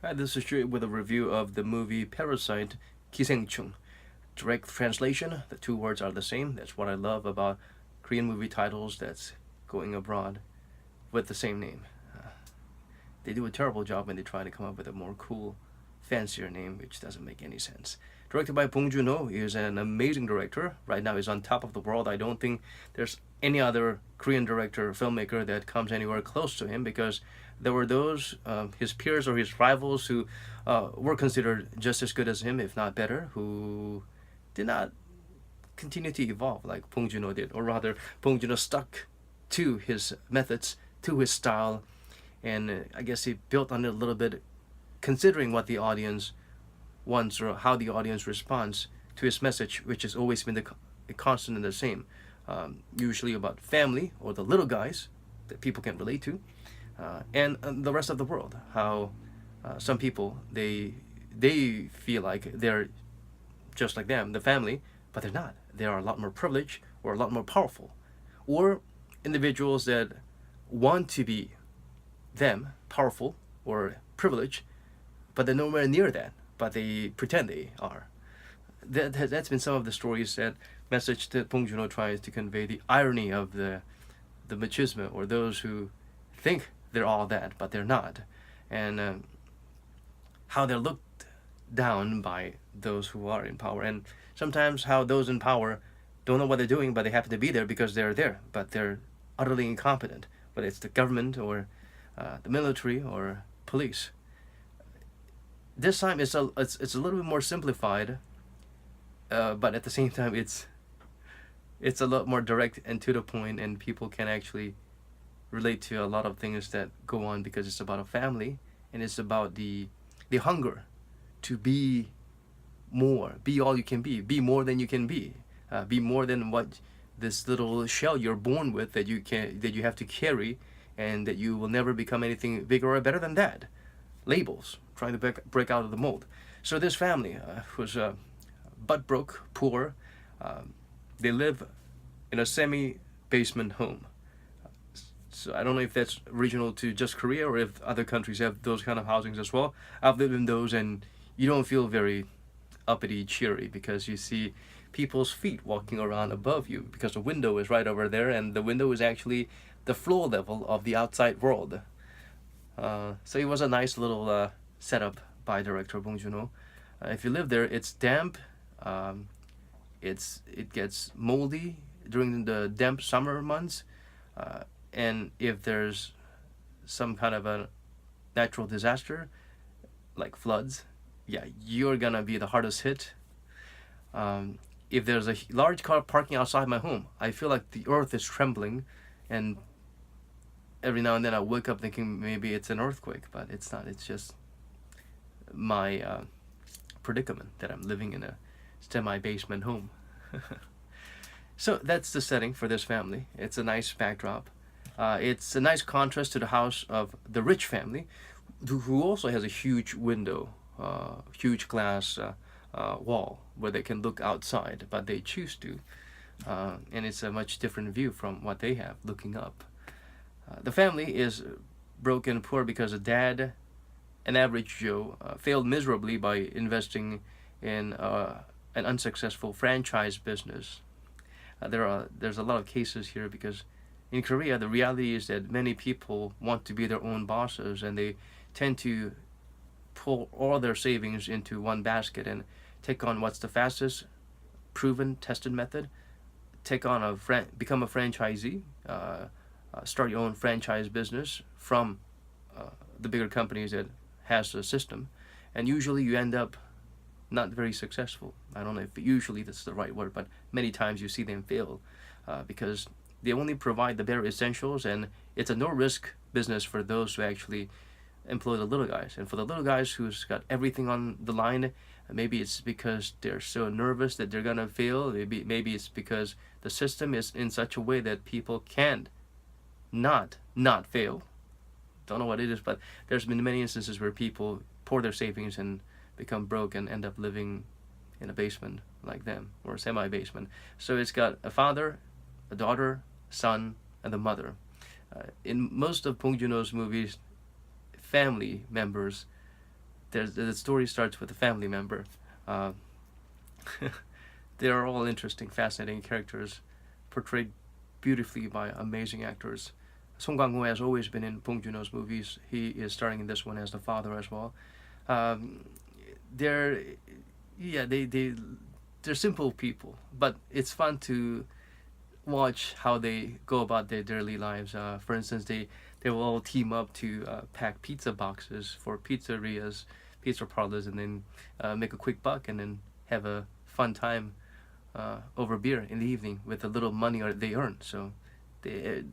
Hi, this is Shui with a review of the movie Parasite 기생충. Direct translation, the two words are the same. That's what I love about Korean movie titles that's going abroad with the same name. They do a terrible job when they try to come up with a more cool, fancier name, which doesn't make any sense. Directed by Bong Joon-ho, he is an amazing director. Right now, he's on top of the world. I don't think there's any other Korean director, filmmaker that comes anywhere close to him, because there were those, his peers or his rivals, who were considered just as good as him, if not better, who did not continue to evolve like Bong Joon-ho did, or rather, Bong Joon-ho stuck to his methods, to his style, and I guess he built on it a little bit, considering what the audience wants or how the audience responds to his message, which has always been the constant and the same. Usually about family or the little guys that people can relate to, and the rest of the world. How some people they feel like they're just like them, the family, but they're not. They are a lot more privileged or a lot more powerful, or individuals that want to be them, powerful or privileged, but they're nowhere near that, but they pretend they are. That's been some of the stories, that message that Bong Joon-ho tries to convey, the irony of the machismo, or those who think they're all that but they're not, and how they're looked down by those who are in power, and sometimes how those in power don't know what they're doing, but they happen to be there because they're there, but they're utterly incompetent, whether it's the government or the military or police. This time it's a little bit more simplified, but at the same time it's a lot more direct and to the point, and people can actually relate to a lot of things that go on, because it's about a family, and it's about the hunger to be more, be all you can be more than you can be more than what this little shell you're born with, that you have to carry, and that you will never become anything bigger or better than that. Labels, trying to break out of the mold. So this family was butt broke, poor. They live in a semi-basement home. So I don't know if that's regional to just Korea, or if other countries have those kind of housings as well. I've lived in those, and you don't feel very uppity, cheery, because you see people's feet walking around above you, because the window is right over there, and the window is actually the floor level of the outside world. So it was a nice little setup by director Bong Joon-ho. If you live there, it's damp. It gets moldy during the damp summer months, and if there's some kind of a natural disaster like floods, yeah, you're gonna be the hardest hit. If there's a large car parking outside my home, I feel like the earth is trembling, and every now and then I wake up thinking maybe it's an earthquake, but it's not. It's just my predicament that I'm living in a semi-basement home. So that's the setting for this family. It's a nice backdrop. It's a nice contrast to the house of the rich family, who also has a huge window, huge glass wall where they can look outside, but they choose to. And it's a much different view from what they have looking up. The family is broke and poor because the dad, an average Joe, failed miserably by investing in an unsuccessful franchise business. There's a lot of cases here, because in Korea the reality is that many people want to be their own bosses, and they tend to pull all their savings into one basket and take on what's the fastest, proven, tested method. Take on become a franchisee. Start your own franchise business from the bigger companies that has a system, and usually you end up not very successful. I don't know if usually that's the right word, but many times you see them fail because they only provide the bare essentials, and it's a no-risk business for those who actually employ the little guys. And for the little guys who's got everything on the line, maybe it's because they're so nervous that they're gonna fail. Maybe it's because the system is in such a way that people can't not fail. Don't know what it is, but there's been many instances where people pour their savings and become broke and end up living in a basement like them, or a semi-basement. So it's got a father, a daughter, son, and the mother. In most of Bong Joon-ho's movies, family members the story starts with a family member. Uh, they are all interesting, fascinating characters, portrayed beautifully by amazing actors. Song Kang-ho has always been in Bong Joon-ho's movies. He is starring in this one as the father as well. Um, they're yeah they're simple people, but it's fun to watch how they go about their daily lives. For instance, they will all team up to pack pizza boxes for pizzerias, pizza parlors, and then make a quick buck and then have a fun time over beer in the evening with the little money they earn. So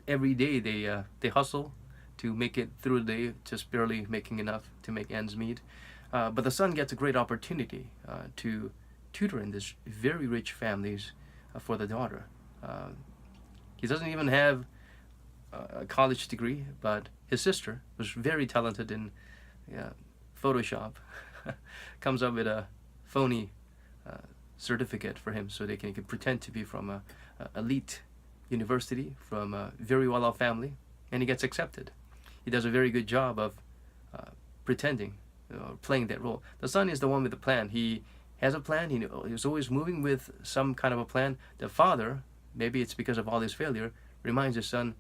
every day they hustle to make it through the day, just barely making enough to make ends meet. But the son gets a great opportunity to tutor in this very rich families for the daughter. Uh, he doesn't even have a college degree, but his sister was very talented in Photoshop. Comes up with a phony uh, certificate for him so he can pretend to be from a elite university from a very well-off family, and he gets accepted. He does a very good job of pretending, playing that role. The son is the one with the plan. He has a plan. He's always moving with some kind of a plan. The father, maybe it's because of all his failure, reminds his son,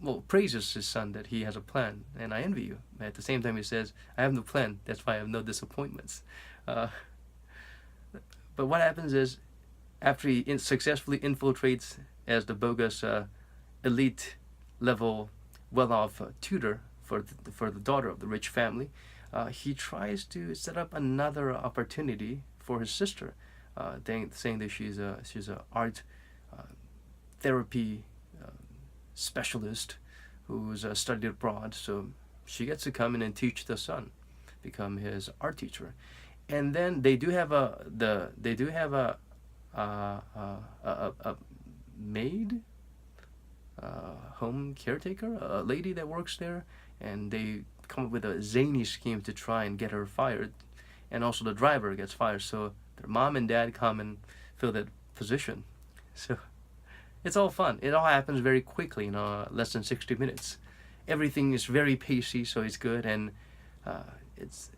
well, praises his son that he has a plan, and I envy you. At the same time, he says, I have no plan, that's why I have no disappointments. But what happens is, after he successfully infiltrates as the bogus elite level well-off tutor for the daughter of the rich family, he tries to set up another opportunity for his sister, saying that she's a art therapy specialist who's studied abroad, so she gets to come in and teach the son, become his art teacher. And then they do have a maid, home caretaker, a lady that works there, and they come up with a zany scheme to try and get her fired, and also the driver gets fired, so their mom and dad come and fill that position. So it's all fun. It all happens very quickly in less than 60 minutes. Everything is very pacey, so it's good, and it's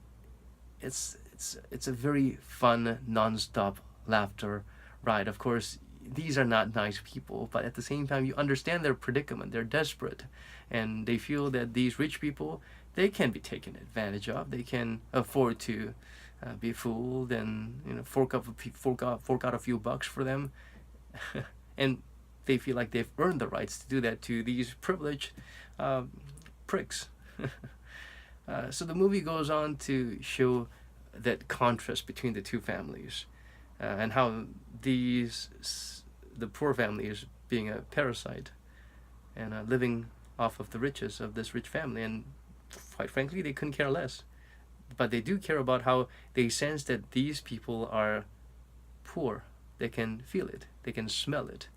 a very fun, non-stop laughter ride. Of course, these are not nice people, but at the same time, you understand their predicament. They're desperate, and they feel that these rich people, they can be taken advantage of. They can afford to be fooled and fork out a few bucks for them, and they feel like they've earned the rights to do that to these privileged pricks. So the movie goes on to show that contrast between the two families, and how the poor family is being a parasite and living off of the riches of this rich family, and quite frankly they couldn't care less, but they do care about how they sense that these people are poor. They can feel it, they can smell it,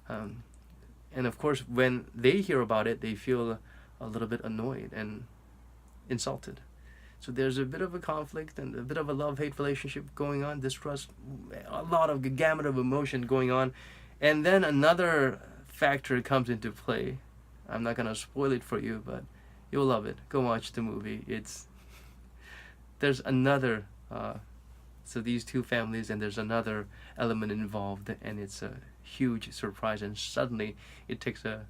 and of course when they hear about it, they feel a little bit annoyed and insulted. So there's a bit of a conflict and a bit of a love-hate relationship going on, distrust, a lot of gamut of emotion going on. And then another factor comes into play. I'm not going to spoil it for you, but you'll love it. Go watch the movie. There's another, so these two families, and there's another element involved, and it's a huge surprise, and suddenly it takes a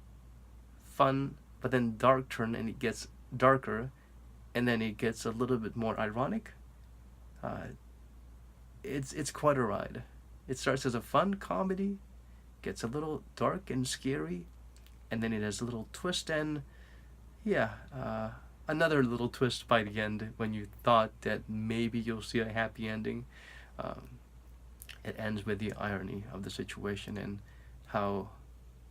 fun but then dark turn, and it gets darker, and then it gets a little bit more ironic. It's quite a ride. It starts as a fun comedy, gets a little dark and scary, and then it has a little twist, and another little twist by the end when you thought that maybe you'll see a happy ending. It ends with the irony of the situation and how,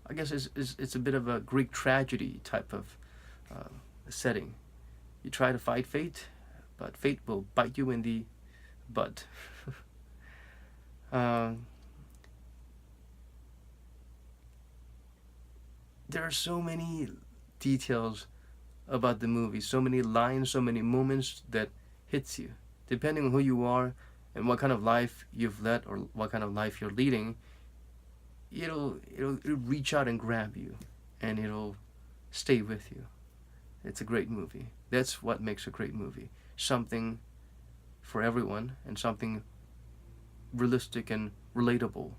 I guess it's a bit of a Greek tragedy type of setting. You try to fight fate, but fate will bite you in the butt. There are so many details about the movie, so many lines, so many moments that hits you. Depending on who you are and what kind of life you've led or what kind of life you're leading, it'll reach out and grab you, and it'll stay with you. It's a great movie. That's what makes a great movie. something for everyone and something realistic and relatable,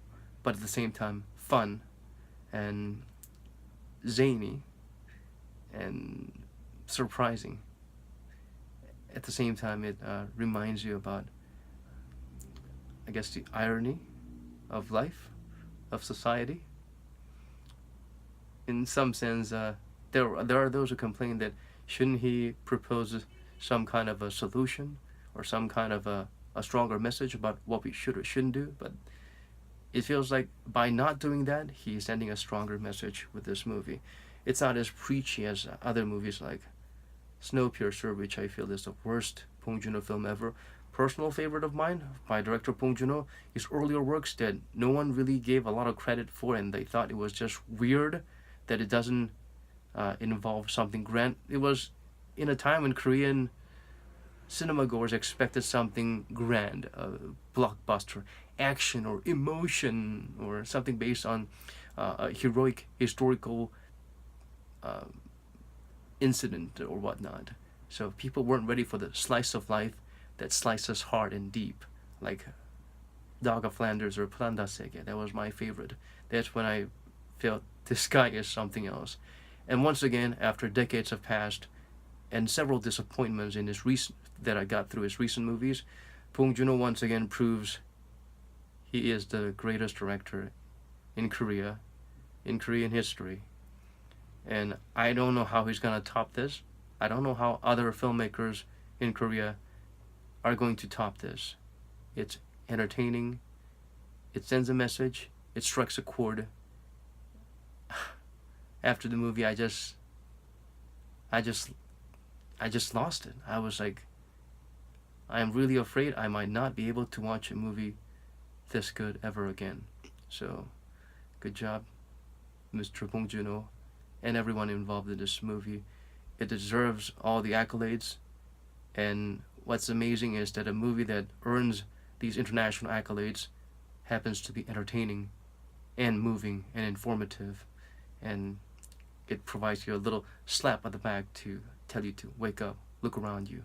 but at the same time fun and zany and surprising. At the same time, it reminds you about, I guess, the irony of life, of society. In some sense, there are those who complain that shouldn't he propose some kind of a solution or some kind of a stronger message about what we should or shouldn't do, but it feels like by not doing that, he's sending a stronger message with this movie. It's not as preachy as other movies like Snowpiercer, which I feel is the worst Bong Joon-ho film ever. Personal favorite of mine by director Bong Joon-ho is earlier works that no one really gave a lot of credit for, and they thought it was just weird that it doesn't involve something grand. It was in a time when Korean cinema goers expected something grand, a blockbuster, action or emotion, or something based on a heroic historical uh, incident or whatnot. So people weren't ready for the slice of life that slices hard and deep, like Dog of Flanders or Planda Sege. That was my favorite. That's when I felt this guy is something else. And once again, after decades have passed and several disappointments in his recent that I got through his recent movies, Bong Joon-ho once again proves he is the greatest director in Korea, in Korean history. And I don't know how he's gonna top this. I don't know how other filmmakers in Korea are going to top this. It's entertaining. It sends a message. It strikes a chord. After the movie, I just lost it. I was like, I am really afraid I might not be able to watch a movie this good ever again. So, good job, Mr. Bong Joon-ho, and everyone involved in this movie. It deserves all the accolades. And what's amazing is that a movie that earns these international accolades happens to be entertaining and moving and informative, and it provides you a little slap on the back to tell you to wake up, look around you.